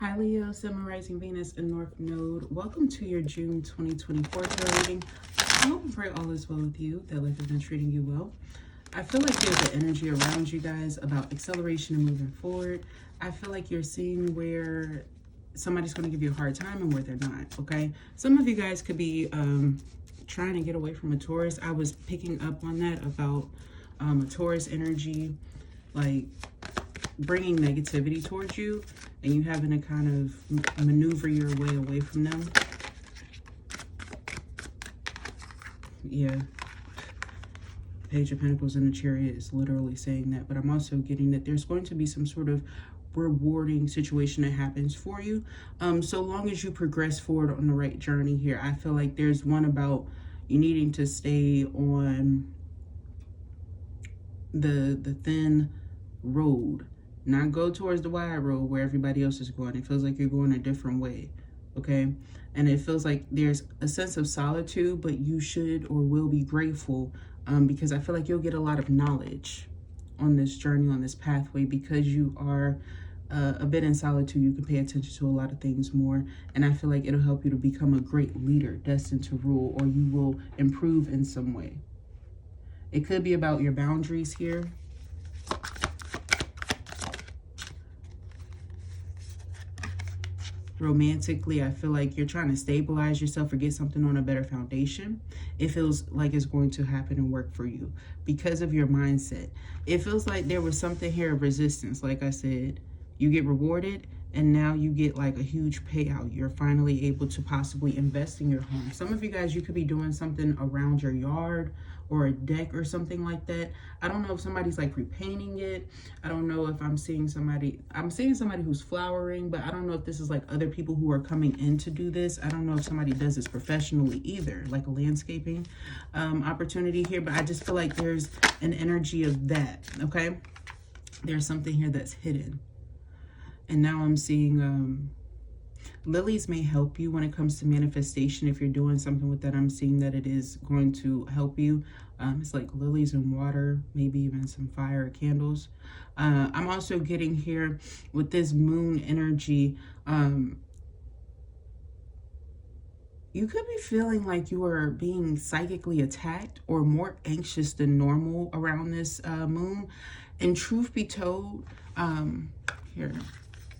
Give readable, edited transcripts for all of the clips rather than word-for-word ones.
Hi Leo, Sun, Moon, Rising, Venus, and North Node. Welcome to your June 2024 tarot reading. I hope and pray all is well with you, that life has been treating you well. I feel like there's an energy around you guys about acceleration and moving forward. I feel like you're seeing where somebody's going to give you a hard time and where they're not, okay? Some of you guys could be trying to get away from a Taurus. I was picking up on that about a Taurus energy, like bringing negativity towards you, and you having to kind of maneuver your way away from them. Yeah. Page of Pentacles in the Chariot is literally saying that, but I'm also getting that there's going to be some sort of rewarding situation that happens for you. So long as you progress forward on the right journey here. I feel like there's one about you needing to stay on the thin road, not go towards the wide road where everybody else is going. It feels like you're going a different way, okay? And it feels like there's a sense of solitude, but you should or will be grateful, because I feel like you'll get a lot of knowledge on this journey, on this pathway, because you are a bit in solitude. You can pay attention to a lot of things more, and I feel like it'll help you to become a great leader destined to rule, or you will improve in some way. It could be about your boundaries here. Romantically, I feel like you're trying to stabilize yourself or get something on a better foundation. It feels like it's going to happen and work for you because of your mindset. It feels like there was something here of resistance. Like I said, you get rewarded and now you get like a huge payout. You're finally able to possibly invest in your home. Some of you guys, you could be doing something around your yard or a deck or something like that. I don't know if somebody's like repainting it. I don't know if I'm seeing somebody who's flowering, but I don't know if this is like other people who are coming in to do this. I don't know if somebody does this professionally either, like a landscaping opportunity here, but I just feel like there's an energy of that, okay? There's something here that's hidden. And now I'm seeing lilies may help you when it comes to manifestation. If you're doing something with that, I'm seeing that it is going to help you. It's like lilies and water, maybe even some fire or candles. I'm also getting here with this moon energy. You could be feeling like you are being psychically attacked or more anxious than normal around this moon. And truth be told, here,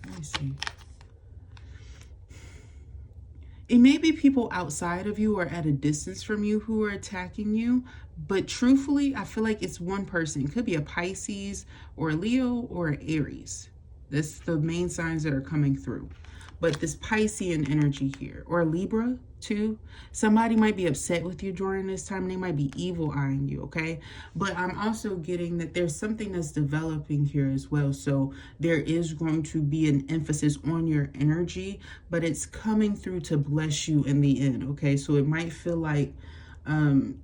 let me see. It may be people outside of you or at a distance from you who are attacking you, but truthfully, I feel like it's one person. It could be a Pisces or a Leo or an Aries. That's the main signs that are coming through. But this Piscean energy here, or Libra too, somebody might be upset with you during this time. They might be evil eyeing you, okay? But I'm also getting that there's something that's developing here as well. So there is going to be an emphasis on your energy, but it's coming through to bless you in the end, okay? So it might feel like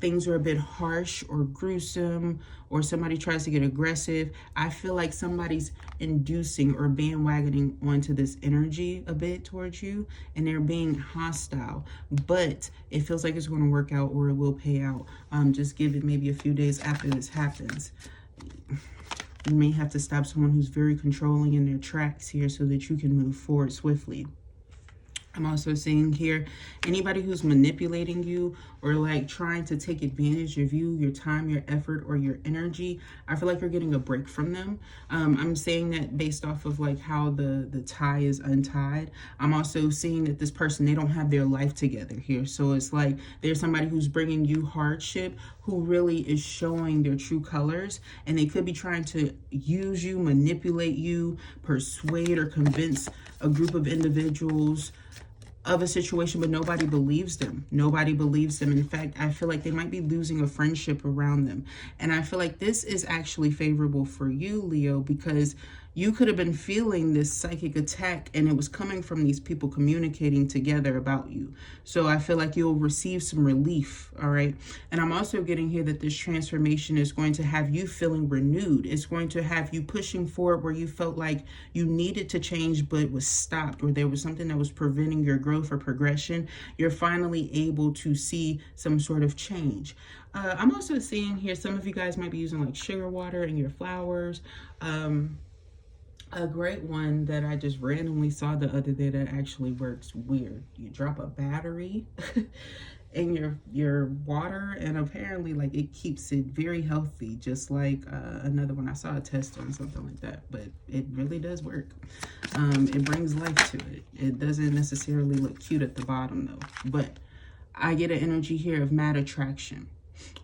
things are a bit harsh or gruesome, or somebody tries to get aggressive. I feel like somebody's inducing or bandwagoning onto this energy a bit towards you, and they're being hostile, but it feels like it's going to work out or it will pay out. Just give it maybe a few days after this happens. You may have to stop someone who's very controlling in their tracks here so that you can move forward swiftly. I'm also seeing here anybody who's manipulating you or like trying to take advantage of you, your time, your effort, or your energy. I feel like you're getting a break from them. I'm saying that based off of like how the tie is untied. I'm also seeing that this person, they don't have their life together here. So it's like there's somebody who's bringing you hardship who really is showing their true colors, and they could be trying to use you, manipulate you, persuade or convince a group of individuals of a situation, but nobody believes them. Nobody believes them. In fact, I feel like they might be losing a friendship around them. And I feel like this is actually favorable for you, Leo, because you could have been feeling this psychic attack and it was coming from these people communicating together about you. So I feel like you'll receive some relief, all right? And I'm also getting here that this transformation is going to have you feeling renewed. It's going to have you pushing forward where you felt like you needed to change but was stopped, or there was something that was preventing your growth or progression. You're finally able to see some sort of change. I'm also seeing here some of you guys might be using like sugar water in your flowers. A great one that I just randomly saw the other day that actually works weird. You drop a battery in your water, and apparently like it keeps it very healthy, just like another one I saw a test on something like that, but it really does work. It brings life to it. It doesn't necessarily look cute at the bottom though, but I get an energy here of mad attraction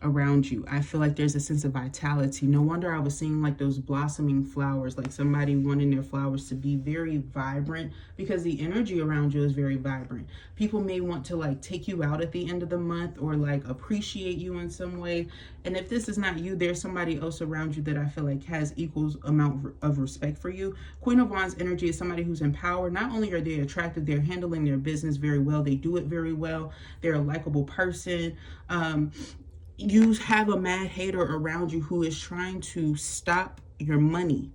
around you. I feel like there's a sense of vitality. No wonder I was seeing like those blossoming flowers, like somebody wanting their flowers to be very vibrant, because the energy around you is very vibrant. People may want to like take you out at the end of the month or like appreciate you in some way. And if this is not you, there's somebody else around you that I feel like has equal amount of respect for you. Queen of Wands energy is somebody who's in power. Not only are they attractive, they're handling their business very well. They do it very well. They're a likable person. You have a mad hater around you who is trying to stop your money.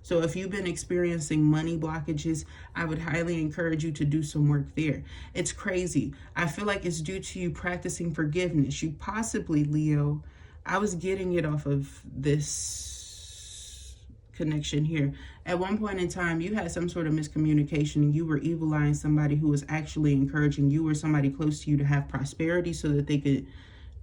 So if you've been experiencing money blockages, I would highly encourage you to do some work there. It's crazy. I feel like it's due to you practicing forgiveness. You possibly, Leo, I was getting it off of this connection here. At one point in time, you had some sort of miscommunication and you were evil-eyeing somebody who was actually encouraging you or somebody close to you to have prosperity so that they could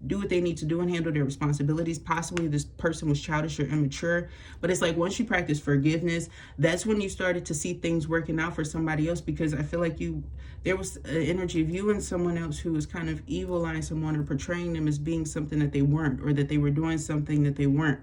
do what they need to do and handle their responsibilities. Possibly this person was childish or immature, but it's like once you practice forgiveness, that's when you started to see things working out for somebody else, because I feel like there was an energy of you and someone else who was kind of evil-eyeing someone or portraying them as being something that they weren't, or that they were doing something that they weren't.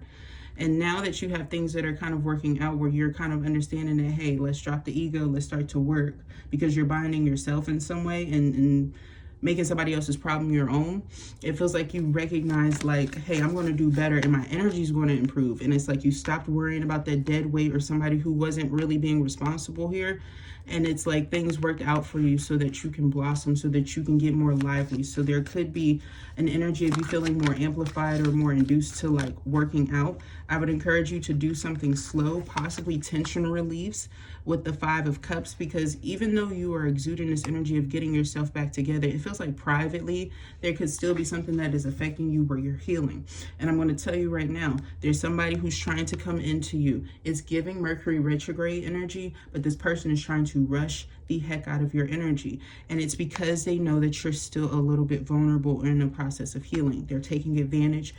And now that you have things that are kind of working out where you're kind of understanding that, hey, let's drop the ego, let's start to work, because you're binding yourself in some way and making somebody else's problem your own. It feels like you recognize like, hey, I'm going to do better and my energy is going to improve. And it's like you stopped worrying about that dead weight or somebody who wasn't really being responsible here. And it's like things worked out for you so that you can blossom, so that you can get more lively. So there could be an energy of you feeling more amplified or more induced to like working out. I would encourage you to do something slow, possibly tension reliefs with the 5 of Cups, because even though you are exuding this energy of getting yourself back together, it feels like privately there could still be something that is affecting you where you're healing. And I'm going to tell you right now, there's somebody who's trying to come into you. It's giving Mercury retrograde energy, but this person is trying to rush the heck out of your energy. And it's because they know that you're still a little bit vulnerable in the process of healing. They're taking advantage.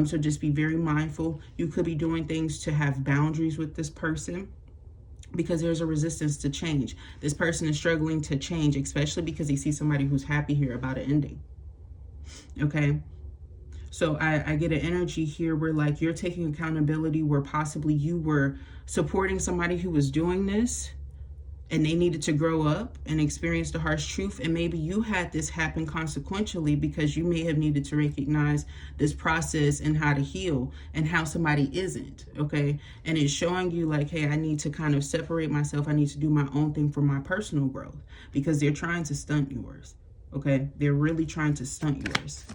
So just be very mindful. You could be doing things to have boundaries with this person, because there's a resistance to change. This person is struggling to change, especially because he sees somebody who's happy here about an ending. Okay? So I get an energy here where like you're taking accountability, where possibly you were supporting somebody who was doing this and they needed to grow up and experience the harsh truth. And maybe you had this happen consequentially because you may have needed to recognize this process and how to heal and how somebody isn't, okay? And it's showing you like, hey, I need to kind of separate myself. I need to do my own thing for my personal growth, because they're trying to stunt yours, okay? They're really trying to stunt yours.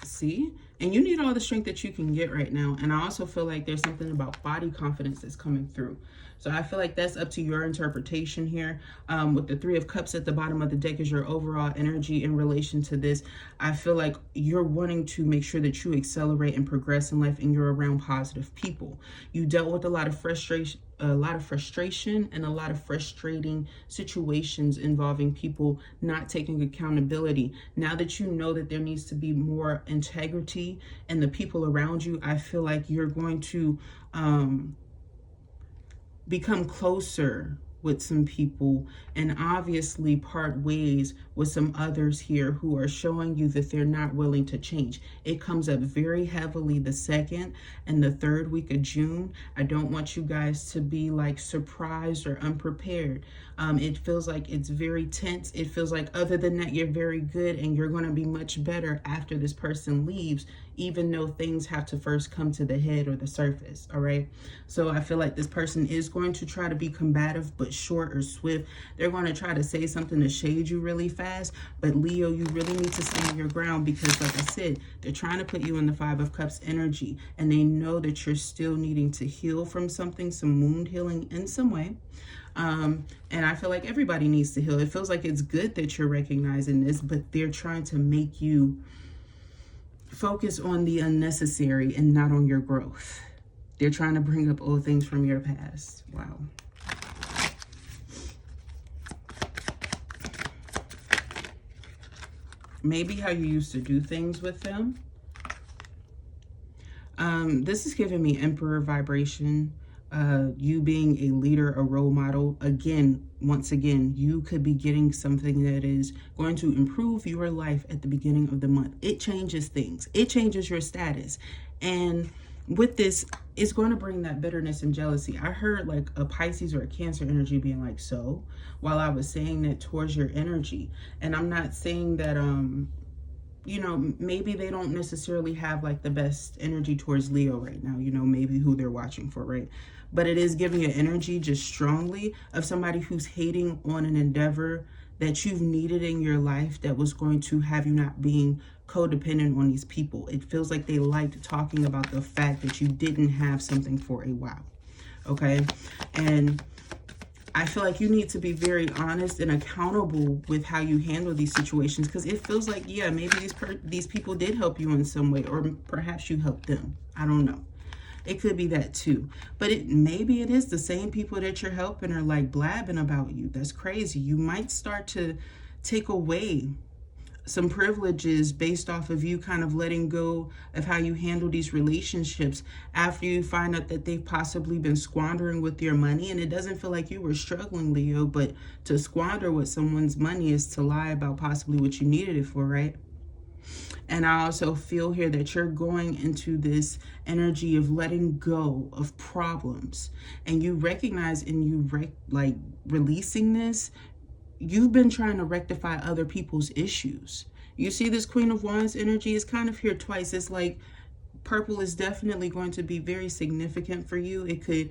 See? And you need all the strength that you can get right now. And I also feel like there's something about body confidence that's coming through. So I feel like that's up to your interpretation here. With the 3 of Cups at the bottom of the deck is your overall energy in relation to this. I feel like you're wanting to make sure that you accelerate and progress in life and you're around positive people. You dealt with a lot of frustration and a lot of frustrating situations involving people not taking accountability. Now that you know that there needs to be more integrity in the people around you, I feel like you're going to become closer with some people and obviously part ways with some others here who are showing you that they're not willing to change. It comes up very heavily the 2nd and the 3rd week of June. I don't want you guys to be like surprised or unprepared. It feels like it's very tense. It feels like other than that, you're very good and you're going to be much better after this person leaves, even though things have to first come to the head or the surface, all right? So I feel like this person is going to try to be combative, but short or swift. They're going to try to say something to shade you really fast, but Leo, you really need to stand your ground, because like I said, they're trying to put you in the 5 of Cups energy, and they know that you're still needing to heal from something, some wound healing in some way. And I feel like everybody needs to heal. It feels like it's good that you're recognizing this, but they're trying to make you focus on the unnecessary and not on your growth. They're trying to bring up old things from your past. Wow. Maybe how you used to do things with them. This is giving me Emperor vibration. You being a leader, a role model. Again, once again, you could be getting something that is going to improve your life at the beginning of the month. It changes things. It changes your status. And with this, it's going to bring that bitterness and jealousy. I heard like a Pisces or a Cancer energy being like, so, while I was saying that towards your energy. And I'm not saying that, you know, maybe they don't necessarily have like the best energy towards Leo right now, you know, maybe who they're watching for, right? But it is giving an energy just strongly of somebody who's hating on an endeavor that you've needed in your life that was going to have you not being codependent on these people. It feels like they liked talking about the fact that you didn't have something for a while, okay? And I feel like you need to be very honest and accountable with how you handle these situations, because it feels like, yeah, maybe these people did help you in some way, or perhaps you helped them. I don't know. It could be that too. But maybe it is the same people that you're helping are like blabbing about you. That's crazy. You might start to take away some privileges based off of you kind of letting go of how you handle these relationships after you find out that they've possibly been squandering with your money. And it doesn't feel like you were struggling, Leo, but to squander with someone's money is to lie about possibly what you needed it for, right? And I also feel here that you're going into this energy of letting go of problems, and you recognize and you like releasing this. You've been trying to rectify other people's issues. You see this Queen of Wands energy is kind of here twice. It's like purple is definitely going to be very significant for you. It could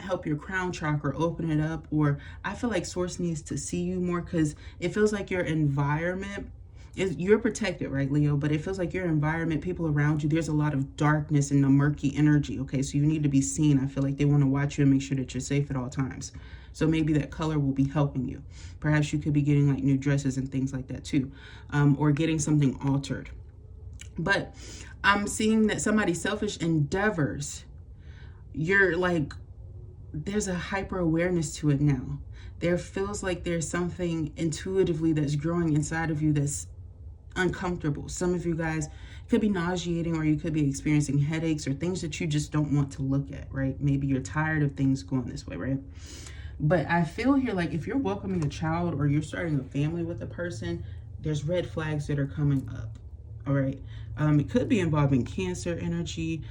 help your crown chakra, open it up, or I feel like Source needs to see you more, because it feels like your environment you're protected, right, Leo? But it feels like your environment, people around you, there's a lot of darkness and a murky energy, okay? So you need to be seen. I feel like they want to watch you and make sure that you're safe at all times. So maybe that color will be helping you. Perhaps you could be getting like new dresses and things like that too, or getting something altered. But I'm seeing that somebody's selfish endeavors, you're like, there's a hyper awareness to it now. There feels like there's something intuitively that's growing inside of you that's uncomfortable. Some of you guys could be nauseating, or you could be experiencing headaches or things that you just don't want to look at, right? Maybe you're tired of things going this way, right? But I feel here like if you're welcoming a child or you're starting a family with a person, there's red flags that are coming up, all right? It could be involving Cancer energy.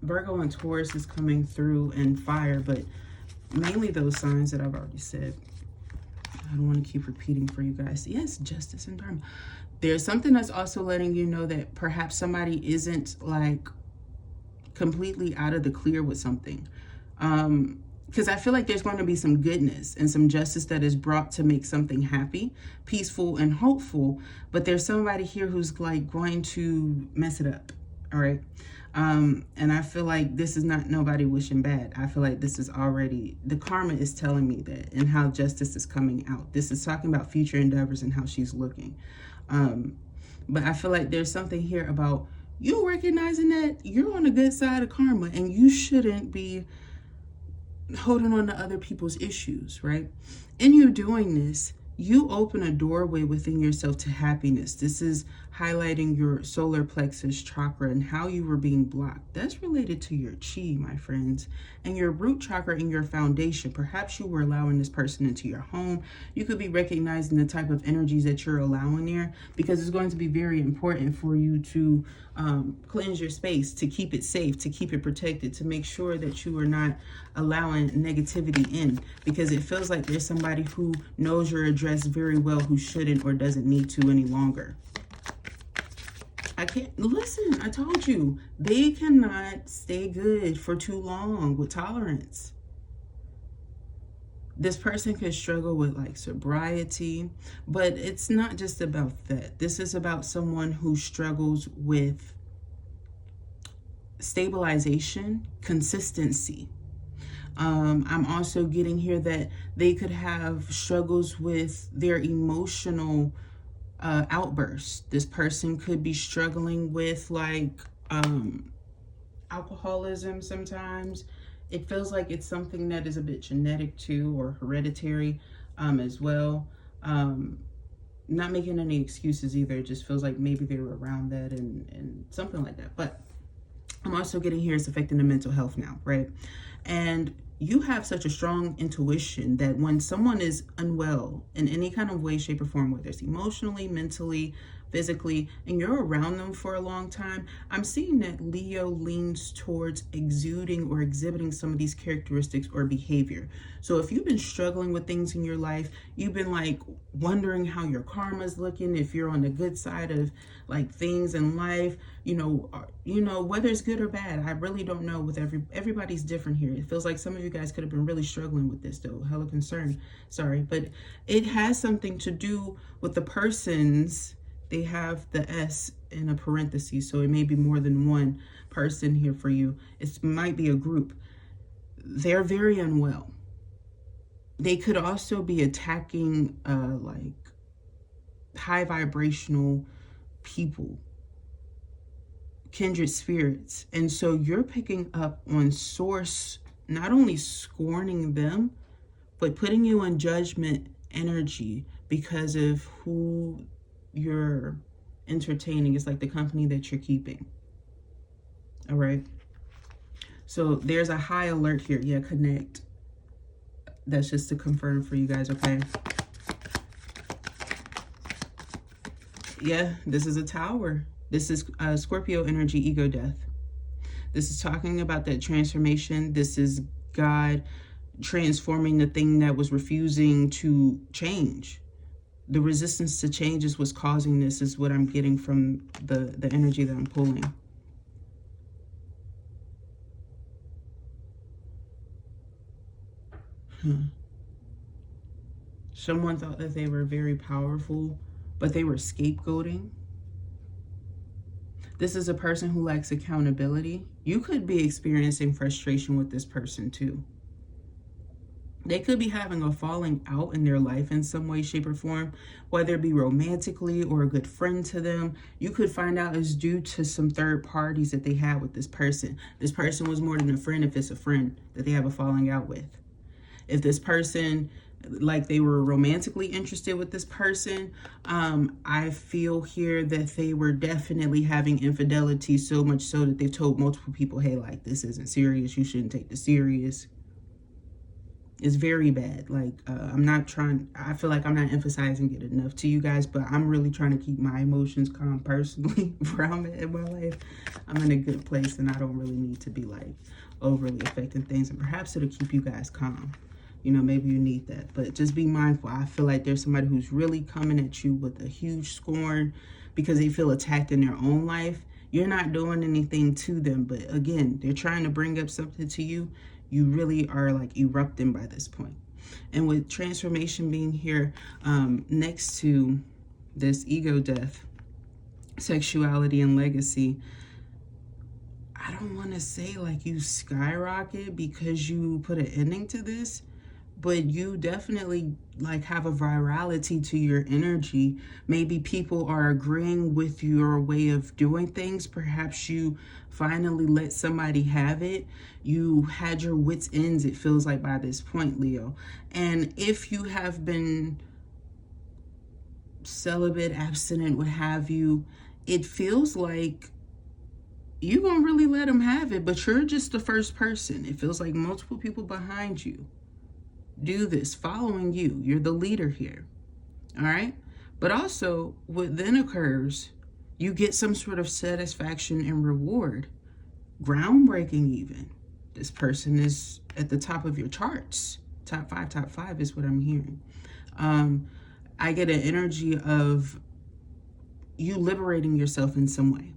Virgo and Taurus is coming through, and fire, but mainly those signs that I've already said. I don't want to keep repeating for you guys. Yes, justice and dharma. There's something that's also letting you know that perhaps somebody isn't like completely out of the clear with something. Because I feel like there's going to be some goodness and some justice that is brought to make something happy, peaceful, and hopeful. But there's somebody here who's like going to mess it up. All right. And I feel like this is not nobody wishing bad. I feel like this is already, the karma is telling me that, and how justice is coming out. This is talking about future endeavors and how she's looking. But I feel like there's something here about you recognizing that you're on the good side of karma, and you shouldn't be holding on to other people's issues, right? In you doing this, you open a doorway within yourself to happiness. This is highlighting your solar plexus chakra and how you were being blocked. That's related to your chi, my friends, and your root chakra and your foundation. Perhaps you were allowing this person into your home. You could be recognizing the type of energies that you're allowing there, because it's going to be very important for you to cleanse your space, to keep it safe, to keep it protected, to make sure that you are not allowing negativity in, because it feels like there's somebody who knows your address very well who shouldn't or doesn't need to any longer. I can't, listen, I told you, they cannot stay good for too long with tolerance. This person could struggle with like sobriety, but it's not just about that. This is about someone who struggles with stabilization, consistency. I'm also getting here that they could have struggles with their emotional outbursts. This person could be struggling with like alcoholism sometimes. It feels like it's something that is a bit genetic too, or hereditary as well. Not making any excuses either. It just feels like maybe they were around that and something like that. But I'm also getting here it's affecting the mental health now, right? And you have such a strong intuition that when someone is unwell in any kind of way, shape, or form, whether it's emotionally, mentally, physically, and you're around them for a long time, I'm seeing that Leo leans towards exuding or exhibiting some of these characteristics or behavior. So if you've been struggling with things in your life, you've been like wondering how your karma's looking, if you're on the good side of like things in life, you know, whether it's good or bad, I really don't know. With everybody's different here. It feels like some of you guys could have been really struggling with this though. Hella concerned. Sorry, but it has something to do with the persons. They have the S in a parenthesis, so it may be more than one person here for you. It might be a group. They're very unwell. They could also be attacking like high vibrational people, kindred spirits. And so you're picking up on source, not only scorning them, but putting you in judgment energy because of who you're entertaining. It's like the company that you're keeping. All right. So there's a high alert here. Yeah, connect. That's just to confirm for you guys, okay? Yeah, this is a tower. This is Scorpio energy, ego death. This is talking about that transformation. This is God transforming the thing that was refusing to change. The resistance to change is what's causing this, is what I'm getting from the energy that I'm pulling. Someone thought that they were very powerful, but they were scapegoating. This is a person who lacks accountability. You could be experiencing frustration with this person too. They could be having a falling out in their life in some way, shape, or form, whether it be romantically or a good friend to them. You could find out it's due to some third parties that they had with this person. This person was more than a friend if it's a friend that they have a falling out with. If this person, like they were romantically interested with this person, I feel here that they were definitely having infidelity, so much so that they've told multiple people, hey, like, this isn't serious. You shouldn't take this serious. It's very bad. Like, I feel like I'm not emphasizing it enough to you guys, but I'm really trying to keep my emotions calm personally where I'm at in my life. I'm in a good place and I don't really need to be like overly affecting things, and perhaps it'll keep you guys calm. You know, maybe you need that, but just be mindful. I feel like there's somebody who's really coming at you with a huge scorn because they feel attacked in their own life. You're not doing anything to them, but again, they're trying to bring up something to you. You really are like erupting by this point. And with transformation being here next to this ego death, sexuality, and legacy, I don't want to say like you skyrocket because you put an ending to this, but you definitely like have a virality to your energy. Maybe people are agreeing with your way of doing things. Perhaps you finally let somebody have it. You had your wits' ends, it feels like, by this point, Leo. And if you have been celibate, abstinent, what have you, it feels like you're gonna really let them have it, but you're just the first person. It feels like multiple people behind you do this, following you. You're the leader here. All right. But also what then occurs, you get some sort of satisfaction and reward, groundbreaking even. This person is at the top of your charts. Top five is what I'm hearing. I get an energy of you liberating yourself in some way.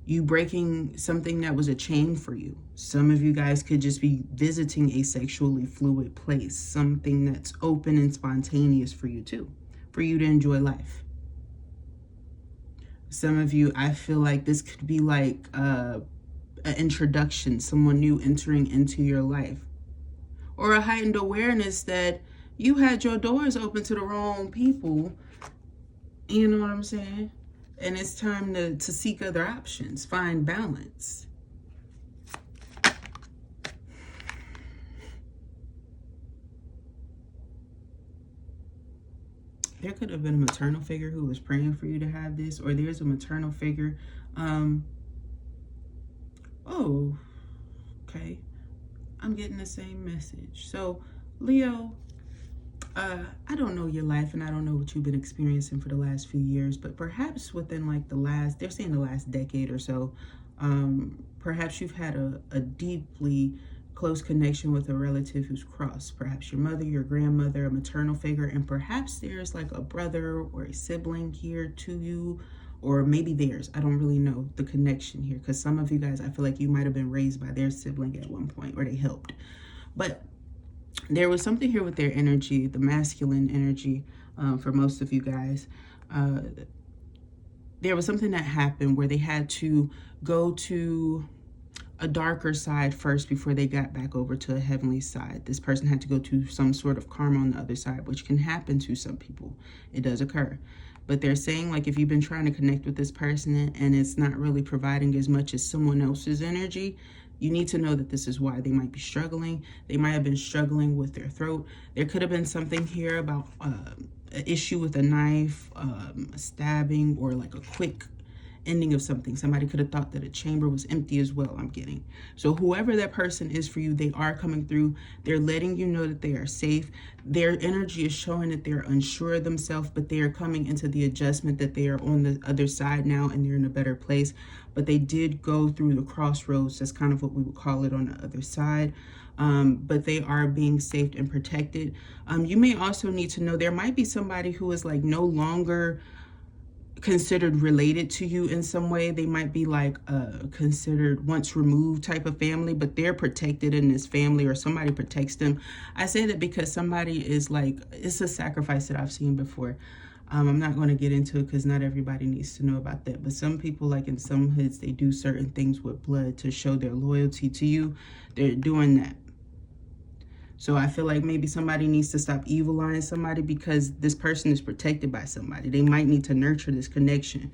You breaking something that was a chain for you. Some of you guys could just be visiting a sexually fluid place, something that's open and spontaneous for you too, for you to enjoy life. Some of you, I feel like this could be like an introduction, someone new entering into your life, or a heightened awareness that you had your doors open to the wrong people. You know what I'm saying? And it's time to seek other options, find balance. There could have been a maternal figure who was praying for you to have this, or there's a maternal figure. Oh, okay. I'm getting the same message. So, Leo, I don't know your life and I don't know what you've been experiencing for the last few years, but perhaps within like they're saying the last decade or so, perhaps you've had a deeply close connection with a relative who's crossed, perhaps your mother, your grandmother, a maternal figure, and perhaps there's like a brother or a sibling here to you, or maybe theirs. I don't really know the connection here, because some of you guys, I feel like you might have been raised by their sibling at one point, or they helped. But there was something here with their energy, the masculine energy, for most of you guys. There was something that happened where they had to go to a darker side first before they got back over to a heavenly side. This person had to go to some sort of karma on the other side, which can happen to some people. It does occur. But they're saying, like, if you've been trying to connect with this person and it's not really providing as much as someone else's energy, you need to know that this is why they might be struggling. They might have been struggling with their throat. There could have been something here about an issue with a knife, a stabbing, or like a quick ending of something. Somebody could have thought that a chamber was empty as well, I'm getting. So whoever that person is for you, they are coming through. They're letting you know that they are safe. Their energy is showing that they're unsure of themselves, but they are coming into the adjustment that they are on the other side now and they're in a better place. But they did go through the crossroads. That's kind of what we would call it on the other side. But they are being saved and protected. You may also need to know there might be somebody who is like no longer considered related to you in some way. They might be like considered once removed type of family, but they're protected in this family, or somebody protects them. I say that because somebody is like, it's a sacrifice that I've seen before. I'm not going to get into it because not everybody needs to know about that, but some people, like in some hoods, they do certain things with blood to show their loyalty to you. They're doing that. So I feel like maybe somebody needs to stop evil eyeing somebody because this person is protected by somebody. They might need to nurture this connection.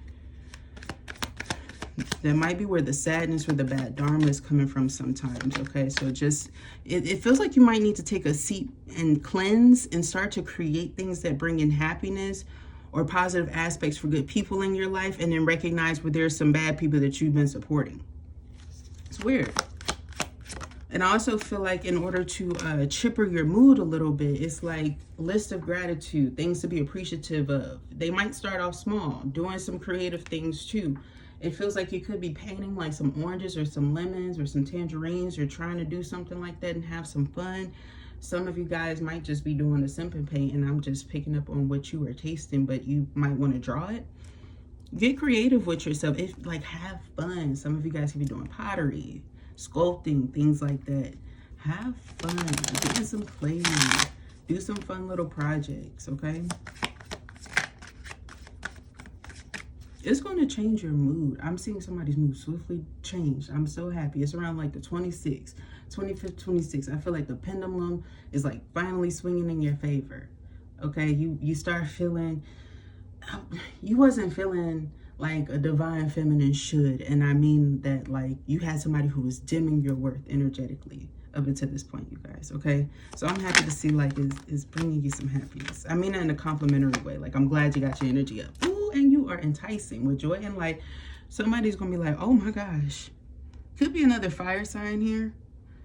That might be where the sadness or the bad dharma is coming from sometimes, okay? So just, it feels like you might need to take a seat and cleanse and start to create things that bring in happiness or positive aspects for good people in your life, and then recognize where there's some bad people that you've been supporting. It's weird. And I also feel like in order to chipper your mood a little bit, it's like list of gratitude, things to be appreciative of. They might start off small, doing some creative things too. It feels like you could be painting like some oranges or some lemons or some tangerines. You're trying to do something like that and have some fun. Some of you guys might just be doing a simple paint, and I'm just picking up on what you are tasting, but you might want to draw it. Get creative with yourself. If like, have fun. Some of you guys could be doing pottery, sculpting, things like that. Have fun, get in some clay, do some fun little projects, okay? It's going to change your mood. I'm seeing somebody's mood swiftly change. I'm so happy. It's around like the 25th, 26th. I feel like the pendulum is like finally swinging in your favor, okay? You start feeling, you wasn't feeling like a divine feminine should, and I mean that like you had somebody who was dimming your worth energetically up until this point, you guys, okay? So I'm happy to see like is bringing you some happiness. I mean it in a complimentary way. Like, I'm glad you got your energy up. Ooh, and you are enticing with joy and light. Somebody's gonna be like, oh my gosh. Could be another fire sign here.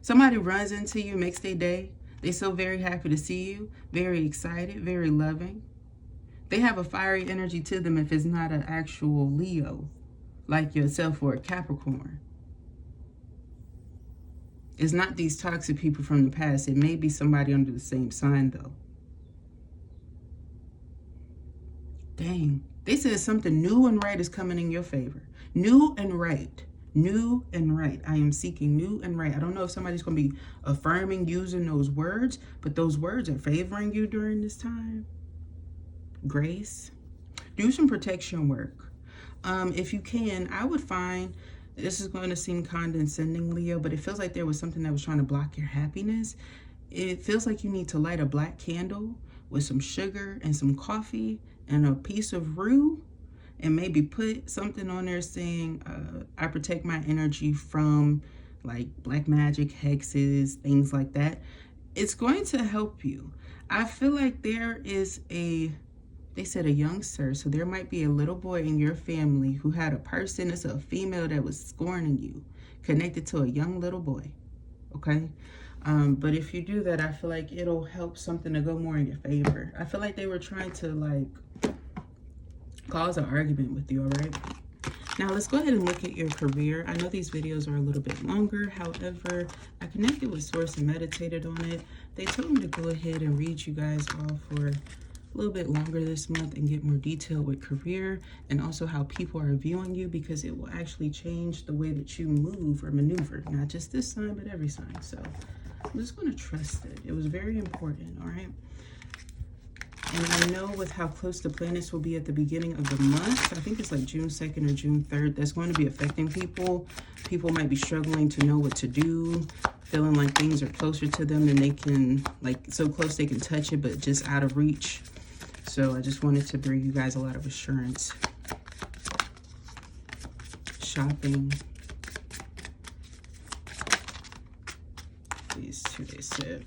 Somebody runs into you, makes their day. They're so very happy to see you, very excited, very loving. They have a fiery energy to them if it's not an actual Leo, like yourself, or a Capricorn. It's not these toxic people from the past. It may be somebody under the same sign, though. Dang. They said something new and right is coming in your favor. New and right. New and right. I am seeking new and right. I don't know if somebody's going to be affirming using those words, but those words are favoring you during this time. Grace. Do some protection work. If you can, I would find, this is going to seem condescending, Leo, but it feels like there was something that was trying to block your happiness. It feels like you need to light a black candle with some sugar and some coffee and a piece of rue, and maybe put something on there saying, I protect my energy from like black magic, hexes, things like that. It's going to help you. I feel like there is they said a youngster, so there might be a little boy in your family who had a person, it's a female that was scorning you, connected to a young little boy, okay? But if you do that, I feel like it'll help something to go more in your favor. I feel like they were trying to like cause an argument with you, all right? Now let's go ahead and look at your career. I know these videos are a little bit longer. However, I connected with Source and meditated on it. They told me to go ahead and read you guys all for a little bit longer this month and get more detail with career and also how people are viewing you, because it will actually change the way that you move or maneuver, not just this sign, but every sign. So I'm just going to trust it. It was very important, all right? And I know with how close the planets will be at the beginning of the month, I think it's like June 2nd or June 3rd, that's going to be affecting people. People might be struggling to know what to do, feeling like things are closer to them than they can, like so close they can touch it, but just out of reach. So I just wanted to bring you guys a lot of assurance. Shopping. These two, they said.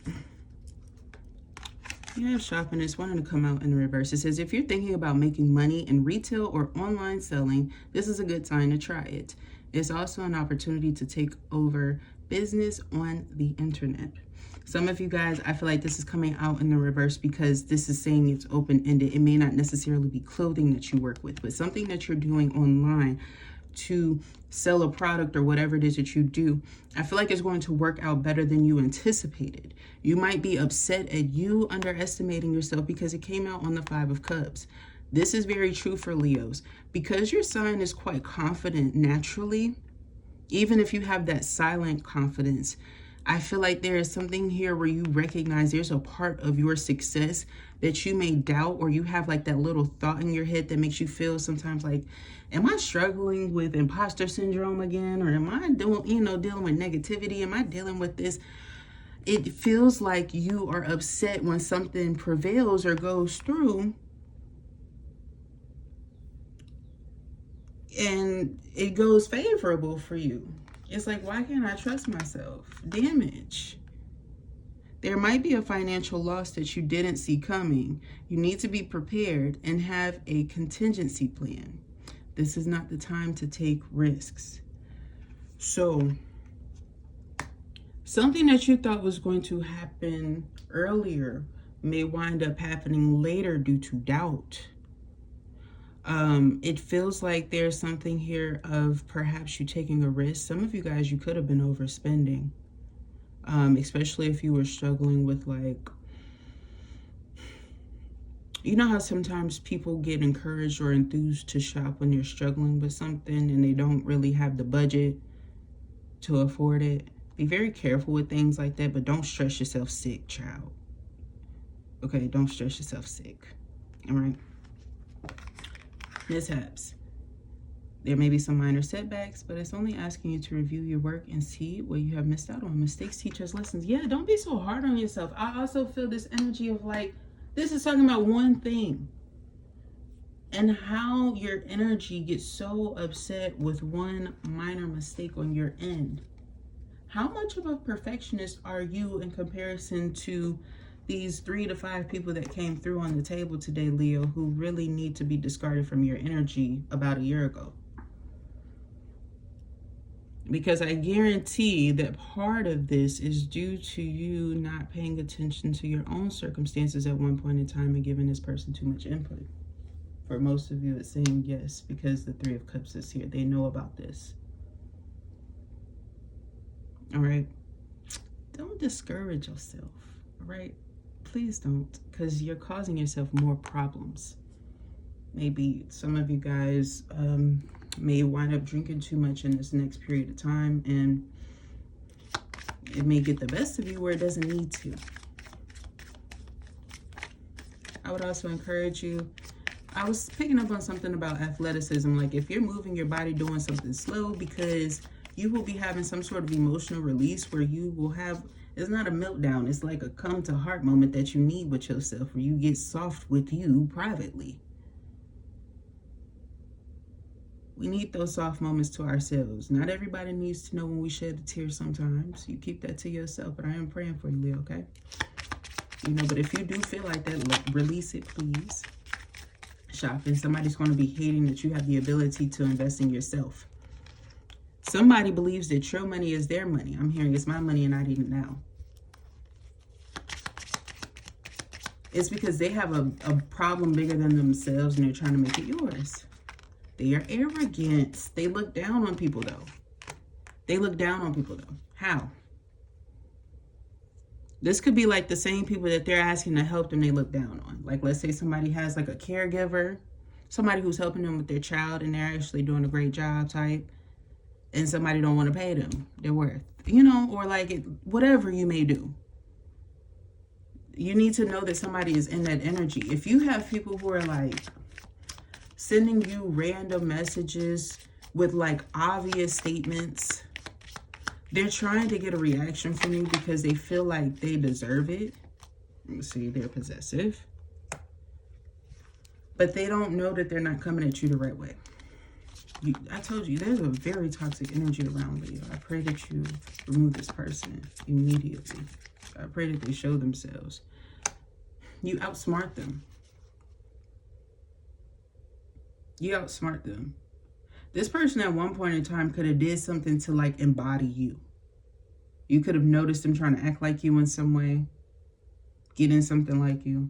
Yeah, shopping is wanting to come out in the reverse. It says, if you're thinking about making money in retail or online selling, this is a good time to try it. It's also an opportunity to take over business on the internet. Some of you guys, I feel like this is coming out in the reverse because this is saying it's open-ended. It may not necessarily be clothing that you work with, but something that you're doing online to sell a product or whatever it is that you do, I feel like it's going to work out better than you anticipated. You might be upset at you underestimating yourself because it came out on the 5 of Cups. This is very true for Leos. Because your sign is quite confident naturally, even if you have that silent confidence, I feel like there is something here where you recognize there's a part of your success that you may doubt, or you have like that little thought in your head that makes you feel sometimes like, am I struggling with imposter syndrome again? Or am I dealing with negativity? Am I dealing with this? It feels like you are upset when something prevails or goes through, and it goes favorable for you. It's like, why can't I trust myself? Damage. There might be a financial loss that you didn't see coming. You need to be prepared and have a contingency plan. This is not the time to take risks. So, something that you thought was going to happen earlier may wind up happening later due to doubt. It feels like there's something here of perhaps you taking a risk. Some of you guys, you could have been overspending, especially if you were struggling with, like, you know how sometimes people get encouraged or enthused to shop when they're struggling with something and they don't really have the budget to afford it. Be very careful with things like that, but don't stress yourself sick, child. Okay, don't stress yourself sick. All right. Mishaps. There may be some minor setbacks, but it's only asking you to review your work and see what you have missed out on. Mistakes teach us lessons. Yeah, don't be so hard on yourself. I also feel this energy of like, this is talking about one thing. And how your energy gets so upset with one minor mistake on your end. How much of a perfectionist are you in comparison to these 3 to 5 people that came through on the table today, Leo, who really need to be discarded from your energy about a year ago? Because I guarantee that part of this is due to you not paying attention to your own circumstances at one point in time and giving this person too much input. For most of you, it's saying yes, because the 3 of Cups is here. They know about this. All right? Don't discourage yourself, all right? Please don't, because you're causing yourself more problems. Maybe some of you guys may wind up drinking too much in this next period of time, and it may get the best of you where it doesn't need to. I would also encourage you, I was picking up on something about athleticism, like if you're moving your body doing something slow, because you will be having some sort of emotional release where you will have, it's not a meltdown, it's like a come to heart moment that you need with yourself, where you get soft with you privately. We need those soft moments to ourselves. Not everybody needs to know when we shed a tear sometimes. You keep that to yourself, but I am praying for you, Leo, okay? You know, but if you do feel like that, release it, please. Shopping. Somebody's going to be hating that you have the ability to invest in yourself. Somebody believes that your money is their money. I'm hearing it's my money and I need it now. It's because they have a problem bigger than themselves and they're trying to make it yours. They are arrogant. They look down on people, though. They look down on people, though. How? This could be like the same people that they're asking to help them, they look down on. Like, let's say somebody has like a caregiver, somebody who's helping them with their child and they're actually doing a great job type, and somebody don't want to pay them their worth, you know, or like whatever you may do. You need to know that somebody is in that energy. If you have people who are like sending you random messages with like obvious statements, they're trying to get a reaction from you because they feel like they deserve it. Let's see, they're possessive. But they don't know that they're not coming at you the right way. I told you, there's a very toxic energy around Leo. I pray that you remove this person immediately. I pray that they show themselves. You outsmart them. You outsmart them. This person at one point in time could have did something to like embody you. You could have noticed them trying to act like you in some way. Getting something like you.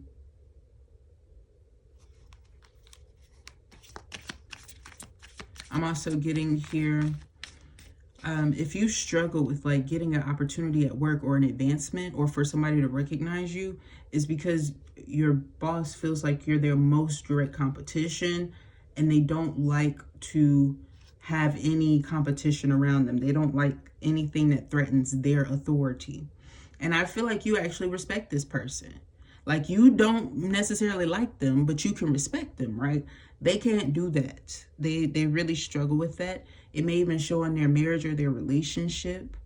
I'm also getting here, if you struggle with like getting an opportunity at work or an advancement or for somebody to recognize you, is because your boss feels like you're their most direct competition and they don't like to have any competition around them. They don't like anything that threatens their authority. And I feel like you actually respect this person. Like, you don't necessarily like them, but you can respect them, right? They can't do that. They really struggle with that. It may even show in their marriage or their relationship,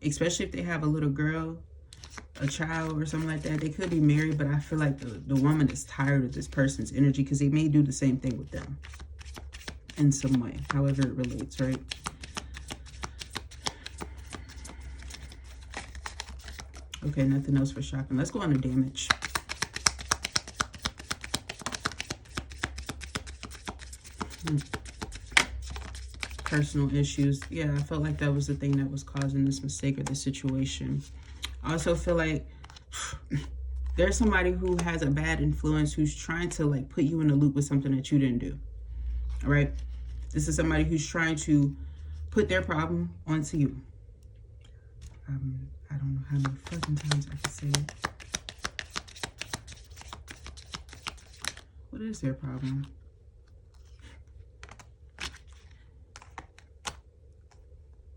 especially if they have a little girl, a child or something like that. They could be married, but I feel like the woman is tired of this person's energy because they may do the same thing with them in some way, however it relates, right? Okay, nothing else for shopping. Let's go on to damage. Personal issues. Yeah, I felt like that was the thing that was causing this mistake or this situation. I also feel like there's somebody who has a bad influence who's trying to like put you in a loop with something that you didn't do. All right? This is somebody who's trying to put their problem onto you. I don't know how many fucking times I can say it. What is their problem?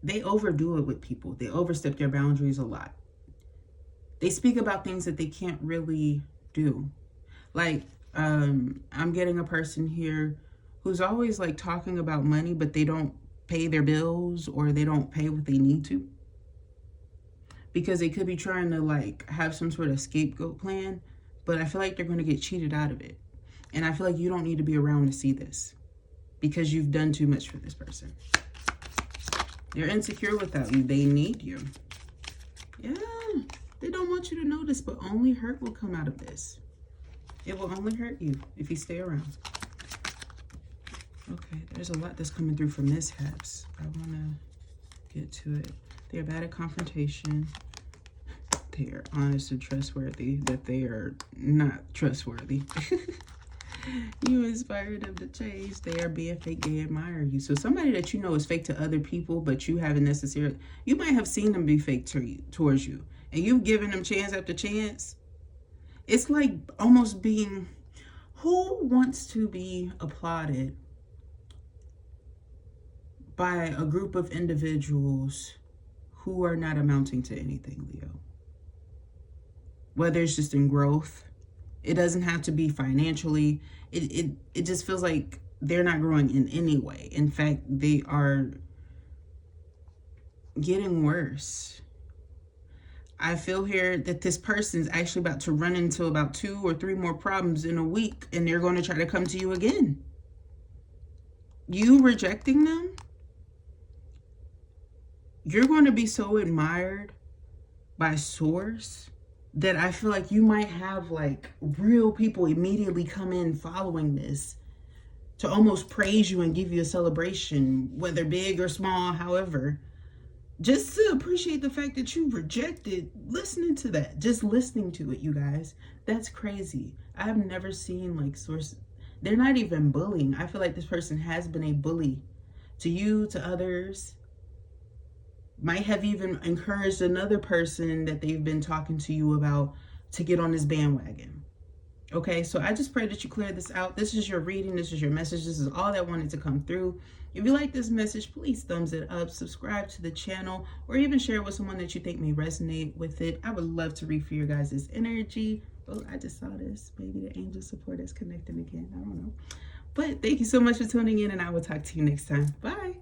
They overdo it with people. They overstep their boundaries a lot. They speak about things that they can't really do. Like, I'm getting a person here who's always like talking about money, but they don't pay their bills or they don't pay what they need to. Because they could be trying to like have some sort of scapegoat plan, but I feel like they're going to get cheated out of it. And I feel like you don't need to be around to see this because you've done too much for this person. They're insecure without you. They need you. Yeah, they don't want you to notice, but only hurt will come out of this. It will only hurt you if you stay around. Okay, there's a lot that's coming through from mishaps. I want to get to it. They're bad at confrontation. They are honest and trustworthy. That they are not trustworthy. You inspired them to change. They are being fake. They admire you. So somebody that you know is fake to other people, but you haven't necessarily, you might have seen them be fake towards you. And you've given them chance after chance. It's like almost being, who wants to be applauded by a group of individuals who are not amounting to anything, Leo? Whether it's just in growth, it doesn't have to be financially. It just feels like they're not growing in any way. In fact, they are getting worse. I feel here that this person's actually about to run into about 2 or 3 more problems in a week, and they're going to try to come to you again. you rejecting them, you're going to be so admired by Source that I feel like you might have like real people immediately come in following this to almost praise you and give you a celebration, whether big or small, however. Just to appreciate the fact that you rejected listening to that. Just listening to it, you guys. That's crazy. I've never seen like Source. They're not even bullying. I feel like this person has been a bully to you, to others. Might have even encouraged another person that they've been talking to you about to get on this bandwagon. Okay, so I just pray that you clear this out. This is your reading. This is your message. This is all that wanted to come through. If you like this message, please thumbs it up, subscribe to the channel, or even share it with someone that you think may resonate with it. I would love to read for you guys' energy. Oh, I just saw this. Maybe the angel support is connecting again. I don't know. But thank you so much for tuning in, and I will talk to you next time. Bye.